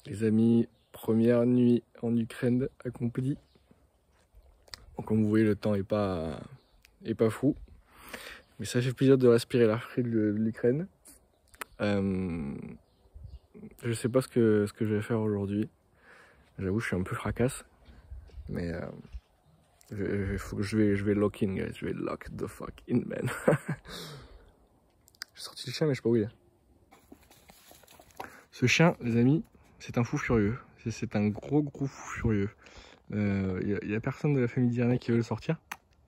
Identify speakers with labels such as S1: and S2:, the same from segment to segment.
S1: Les amis, première nuit en Ukraine accomplie. Bon, comme vous voyez, le temps est pas fou. Mais ça fait plaisir de respirer l'air frais de l'Ukraine. Je sais pas ce que je vais faire aujourd'hui. J'avoue, je suis un peu fracasse. Mais je vais lock in, guys. Je vais lock the fuck in, man. J'ai sorti le chien, mais je sais pas où il est. Ce chien, les amis, c'est un fou furieux. C'est un gros fou furieux. Il y a personne de la famille d'Irene qui veut le sortir.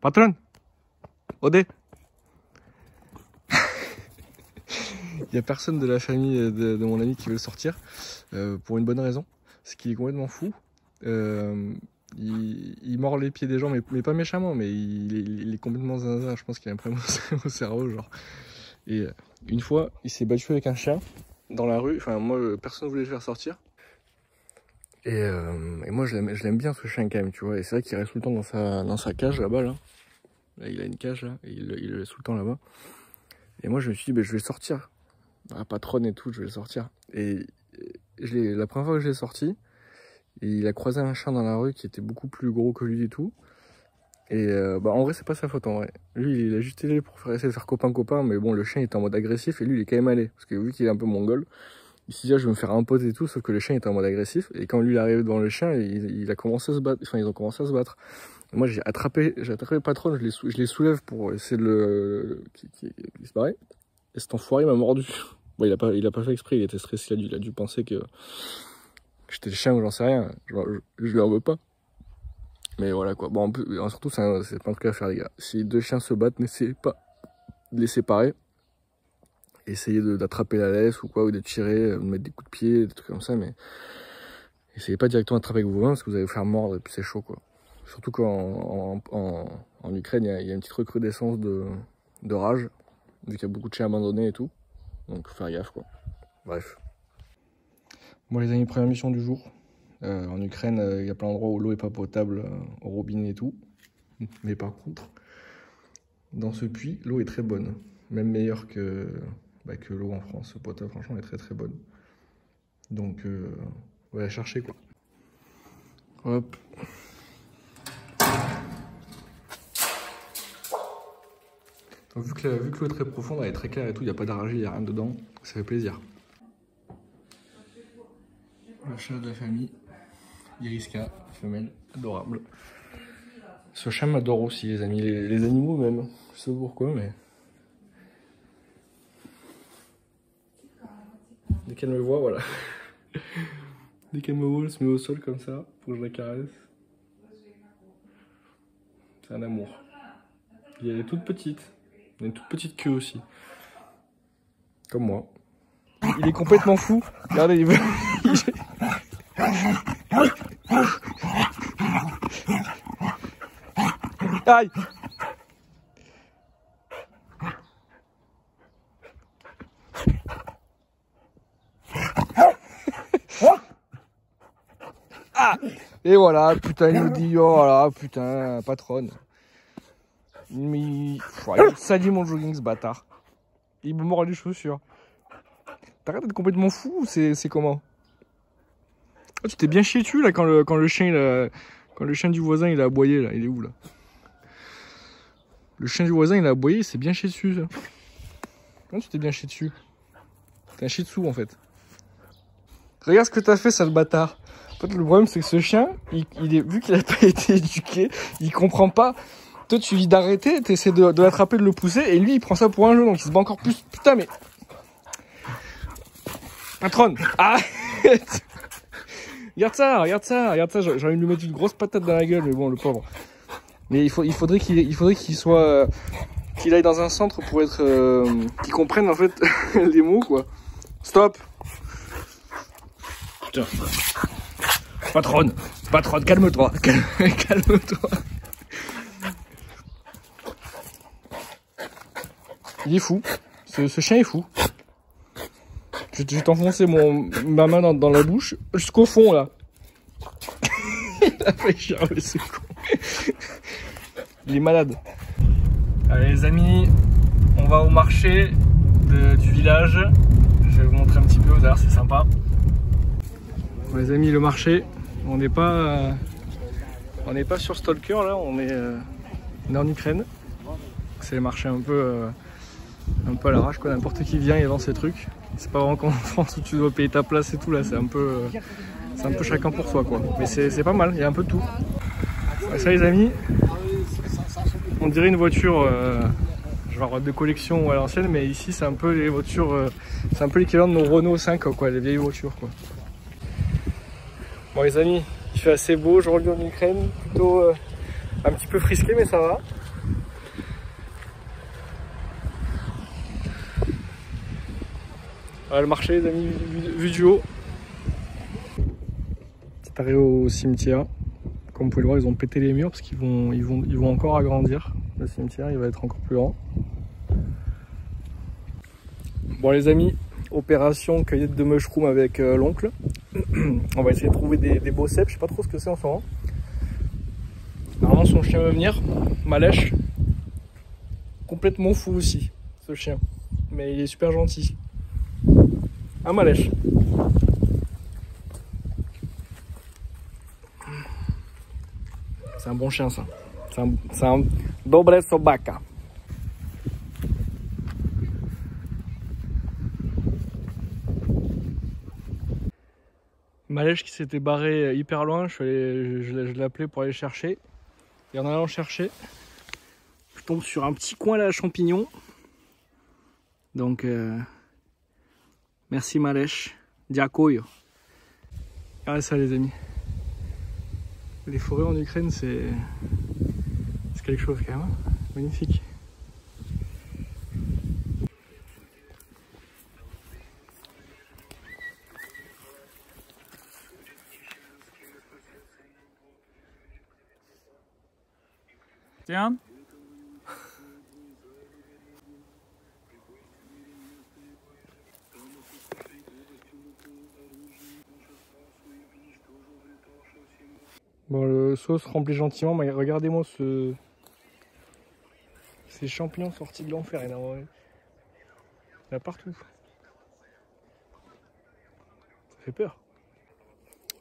S1: Patron, Odé. Il y a personne de la famille de mon ami qui veut le sortir pour une bonne raison, c'est qu'il est complètement fou. Il mord les pieds des gens, mais pas méchamment, mais il est complètement zinzin. Je pense qu'il a un problème au cerveau, genre. Et une fois, il s'est battu avec un chien dans la rue. Enfin, moi, personne ne voulait le faire sortir. Et moi, je l'aime bien, ce chien, quand même, tu vois. Et c'est vrai qu'il reste tout le temps dans sa cage, là-bas, là. Là, il a une cage, là, et il le laisse tout le temps là-bas. Et moi, je me suis dit, bah, je vais le sortir. La patronne et tout, je vais le sortir. Et la première fois que je l'ai sorti, il a croisé un chien dans la rue qui était beaucoup plus gros que lui et tout. Et bah en vrai, c'est pas sa faute en vrai. Lui, il a juste été pour essayer de faire copain-copain, mais bon, le chien était en mode agressif et lui, il est quand même allé. Parce que vu qu'il est un peu mongol, il s'est dit, ah, je vais me faire un pote et tout, sauf que le chien était en mode agressif. Et quand lui, il est arrivé devant le chien, il a commencé à se battre. Enfin, ils ont commencé à se battre. Et moi, j'ai attrapé le patron, je les soulève pour essayer de qu'il se barre. Et cet enfoiré m'a mordu. Bon, il a pas fait exprès, il était stressé, il a dû penser que j'étais le chien ou j'en sais rien. Je lui en veux pas. Mais voilà quoi. Bon, surtout, c'est pas un truc à faire, les gars. Si deux chiens se battent, n'essayez pas de les séparer. Essayez d'attraper la laisse ou quoi, ou de tirer, de mettre des coups de pied, des trucs comme ça, mais essayez pas directement d'attraper avec vos mains parce que vous allez vous faire mordre et puis c'est chaud quoi. Surtout qu'en Ukraine, il y a une petite recrudescence de rage, vu qu'il y a beaucoup de chiens abandonnés et tout. Donc faut faire gaffe quoi. Bref. Bon les amis, première mission du jour. En Ukraine, il y a plein d'endroits où l'eau est pas potable, au robinet et tout. Mais par contre, dans ce puits, l'eau est très bonne. Même meilleure que l'eau en France. Potable, franchement, elle est très bonne. Donc, on va la chercher quoi. Hop. Donc, vu que l'eau est très profonde, elle est très claire et tout, il n'y a pas d'argile, il n'y a rien dedans. Ça fait plaisir. Le chat de la famille. Iriska, femelle, adorable. Ce chat m'adore aussi, les amis, les animaux même. Je sais pas pourquoi, mais. Dès qu'elle me voit, voilà. Dès qu'elle me voit, elle se met au sol comme ça, pour que je la caresse. C'est un amour. Elle est toute petite. Il a une toute petite queue aussi. Comme moi. Il est complètement fou. Regardez, il veut. Aïe! Ah! Et voilà, putain, il nous dit, oh là, putain, patronne. Mais il salit mon jogging, ce bâtard. Il me mord les chaussures. T'arrêtes d'être complètement fou ou c'est comment? Oh, tu t'es bien chié dessus là quand le chien du voisin il a aboyé là, il est où là? Le chien du voisin il a aboyé, il s'est bien chié dessus ça. Comment tu t'es bien chié dessus? T'es un shih tzu en fait. Regarde ce que t'as fait, sale bâtard. En fait le problème c'est que ce chien, vu qu'il a pas été éduqué, il comprend pas. Toi tu lui dis d'arrêter, t'essaies de l'attraper, de le pousser, et lui il prend ça pour un jeu, donc il se bat encore plus. Putain mais... Patronne, arrête. Regarde ça, j'ai envie de lui mettre une grosse patate dans la gueule, mais bon, le pauvre. Mais il faudrait qu'il soit, qu'il aille dans un centre pour être, qu'il comprenne en fait les mots quoi. Stop. Putain. Patronne, calme-toi, calme-toi. Il est fou, ce chien est fou. Je vais t'enfoncer ma main dans la bouche jusqu'au fond là. Il a fait charmer ce con. Il est malade. Allez les amis, on va au marché du village. Je vais vous montrer un petit peu, vous allez voir, c'est sympa. Vous Les amis, le marché, on n'est pas sur Stalker là, on est en Ukraine. C'est le marché un peu à l'arrache quoi, n'importe qui vient et vend ses trucs. C'est pas vraiment comme en France où tu dois payer ta place et tout là, c'est un peu chacun pour soi quoi. Mais c'est pas mal, il y a un peu de tout. Ça les amis, on dirait une voiture genre de collection ou à l'ancienne, mais ici c'est un peu les voitures, c'est un peu l'équivalent de nos Renault 5 quoi, les vieilles voitures quoi. Bon les amis, il fait assez beau aujourd'hui en Ukraine, plutôt un petit peu frisqué mais ça va. Voilà le marché les amis, vu du haut. C'est arrivé au cimetière. Comme vous pouvez le voir, ils ont pété les murs parce qu'ils vont encore agrandir. Le cimetière, il va être encore plus grand. Bon les amis, opération cueillette de mushroom avec l'oncle. On va essayer de trouver des beaux cèpes, je sais pas trop ce que c'est en ce moment. Normalement son chien va venir, Malèche. Complètement fou aussi, ce chien. Mais il est super gentil. Un Malèche. C'est un bon chien ça. C'est un dobre sobaka. Malèche qui s'était barré hyper loin, je l'ai appelé pour aller chercher. Et en allant chercher, je tombe sur un petit coin là à champignons. Donc merci Malèche. Diakoyo. Regardez ça les amis. Les forêts en Ukraine, c'est quelque chose quand même, hein. Magnifique.
S2: Tiens.
S1: Bon, le sauce remplit gentiment, mais regardez-moi ces champignons sortis de l'enfer, il y en a partout. Ça fait peur.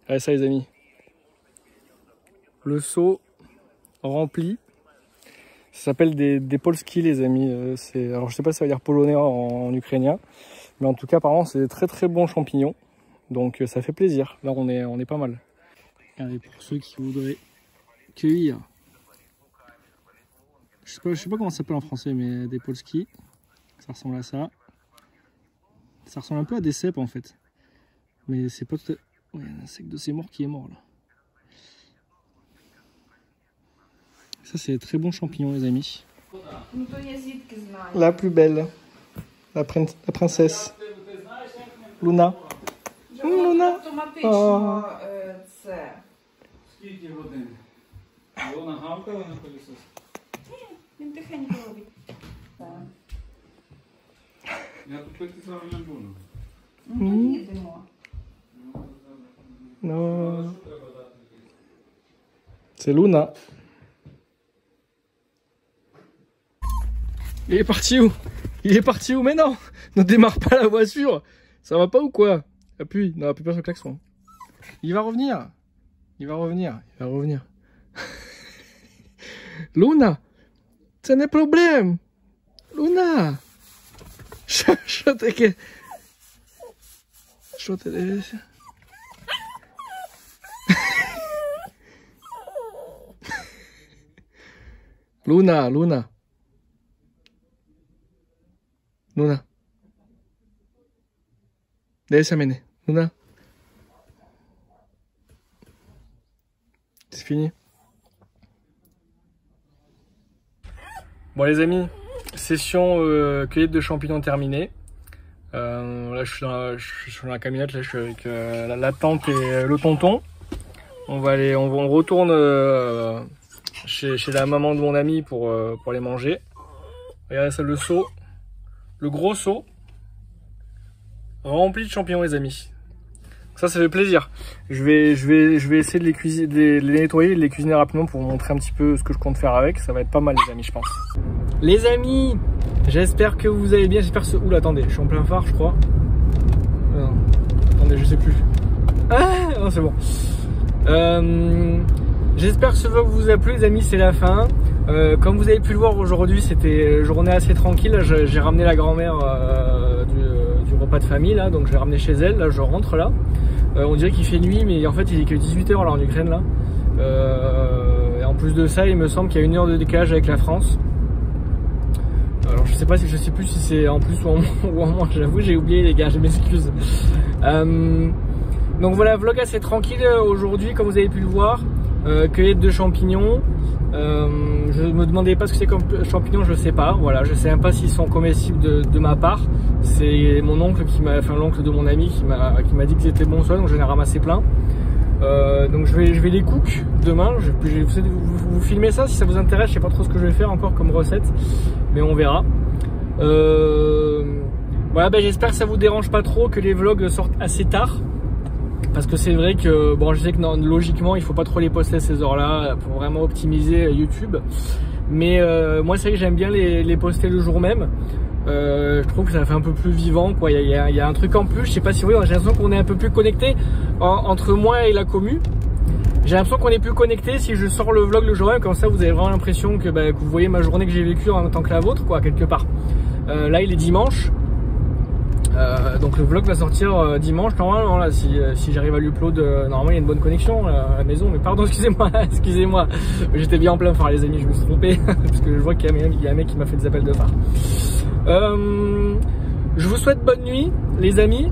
S1: Allez, ça les amis. Le seau rempli. Ça s'appelle des polski les amis. Alors je sais pas si ça veut dire polonais en ukrainien, mais en tout cas apparemment c'est des très très bons champignons. Donc ça fait plaisir. Là on est pas mal. Regardez, pour ceux qui voudraient cueillir, je sais pas comment ça s'appelle en français, mais des polski, ça ressemble à ça. Ça ressemble un peu à des cèpes en fait, mais c'est pas tout à... Ouais, il y a un sec de ces morts qui est mort là. Ça c'est des très bons champignons les amis. La plus belle, la princesse, Luna. Luna. Oh.
S2: Скільки годин? Вона гавкала на пилісос?
S3: Він тихенько робить.
S2: Я тут пити зараз не буду.
S3: Ну, їдемо.
S1: Non. C'est Luna. Il est parti où? Il est parti où? Mais non! Ne démarre pas la voiture! Ça va pas ou quoi? Appuie. Non, appuie pas sur le klaxon. Il va revenir. Il va revenir. Il va revenir. Luna! Ce n'est pas problème! Luna! Je te... Luna, Luna. Luna. Déjame, Luna. C'est fini. Bon les amis, session cueillette de champignons terminée. Là je suis dans la camionnette, là je suis avec la tante et le tonton. On retourne chez la maman de mon ami pour les manger. Regardez ça, le seau, le gros seau rempli de champignons les amis. Ça fait plaisir. Je vais essayer de les nettoyer et de les cuisiner rapidement pour vous montrer un petit peu ce que je compte faire avec. Ça va être pas mal les amis je pense. Les amis, j'espère que vous allez bien. J'espère que... Oula attendez, je suis en plein phare je crois. Non, attendez je sais plus. Ah,
S4: non, c'est bon. J'espère que ce vlog vous a plu les amis, c'est la fin. Comme vous avez pu le voir aujourd'hui, c'était une journée assez tranquille. J'ai ramené la grand-mère du repas de famille là, donc je l'ai ramené chez elle. Là je rentre là. On dirait qu'il fait nuit, mais en fait il est que 18 h là en Ukraine là. Et en plus de ça, il me semble qu'il y a 1 heure de décalage avec la France. Alors je sais plus si c'est en plus ou en moins, j'avoue j'ai oublié les gars, je m'excuse. Donc voilà, vlog assez tranquille aujourd'hui comme vous avez pu le voir. Cueillette de champignons. Je me demandais pas ce que c'est comme champignons, je sais pas. Voilà, je sais même pas s'ils sont comestibles de ma part. C'est mon oncle l'oncle de mon ami qui m'a dit qu'ils étaient bons soit, donc j'en ai ramassé plein. Donc je vais les cook demain. Je vais vous filmer ça si ça vous intéresse. Je sais pas trop ce que je vais faire encore comme recette, mais on verra. Voilà, ben j'espère que ça vous dérange pas trop que les vlogs sortent assez tard. Parce que c'est vrai que, bon, je sais que logiquement, il faut pas trop les poster à ces heures-là pour vraiment optimiser YouTube. Mais moi, c'est vrai que j'aime bien les poster le jour même. Je trouve que ça fait un peu plus vivant, quoi. Il y a un truc en plus. Je sais pas si vous voyez, j'ai l'impression qu'on est un peu plus connecté entre moi et la commu. J'ai l'impression qu'on est plus connecté si je sors le vlog le jour même. Comme ça, vous avez vraiment l'impression que vous voyez ma journée que j'ai vécue en même temps que la vôtre, quoi, quelque part. Là, il est dimanche. Donc le vlog va sortir dimanche normalement là, si j'arrive à l'upload. Normalement il y a une bonne connexion à la maison, mais pardon, excusez-moi, j'étais bien en plein phare les amis, je me suis trompé parce que je vois qu'il y a un mec qui m'a fait des appels de phare. Je vous souhaite bonne nuit les amis.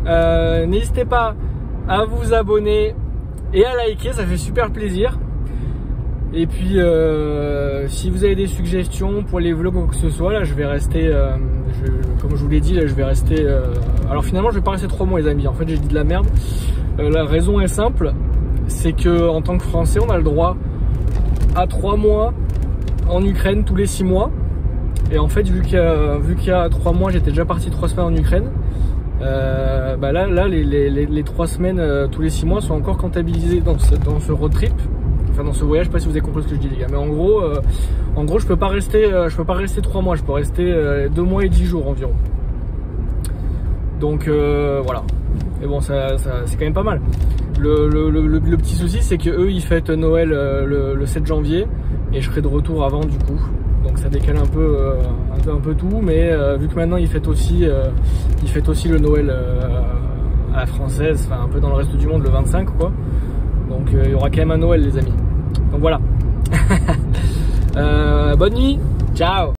S4: N'hésitez pas à vous abonner et à liker, ça fait super plaisir. Et puis si vous avez des suggestions pour les vlogs ou quoi que ce soit, là je vais rester, comme je vous l'ai dit, là je vais rester, alors finalement je vais pas rester 3 mois les amis, en fait j'ai dit de la merde. La raison est simple, c'est que en tant que Français on a le droit à 3 mois en Ukraine tous les 6 mois. Et en fait vu qu'il y a 3 mois j'étais déjà parti 3 semaines en Ukraine, là les 3 semaines tous les 6 mois sont encore comptabilisées dans ce road trip. Enfin dans ce voyage, je sais pas si vous avez compris ce que je dis les gars, mais en gros je peux pas rester 3 mois, je peux rester 2 mois et 10 jours environ. Donc voilà. Et bon c'est quand même pas mal. Le petit souci c'est que eux ils fêtent Noël le 7 janvier et je serai de retour avant du coup. Donc ça décale un peu tout, mais vu que maintenant ils fêtent aussi le Noël à la française, enfin un peu dans le reste du monde le 25 quoi. Donc il y aura quand même un Noël les amis. Donc voilà. Bonne nuit, ciao.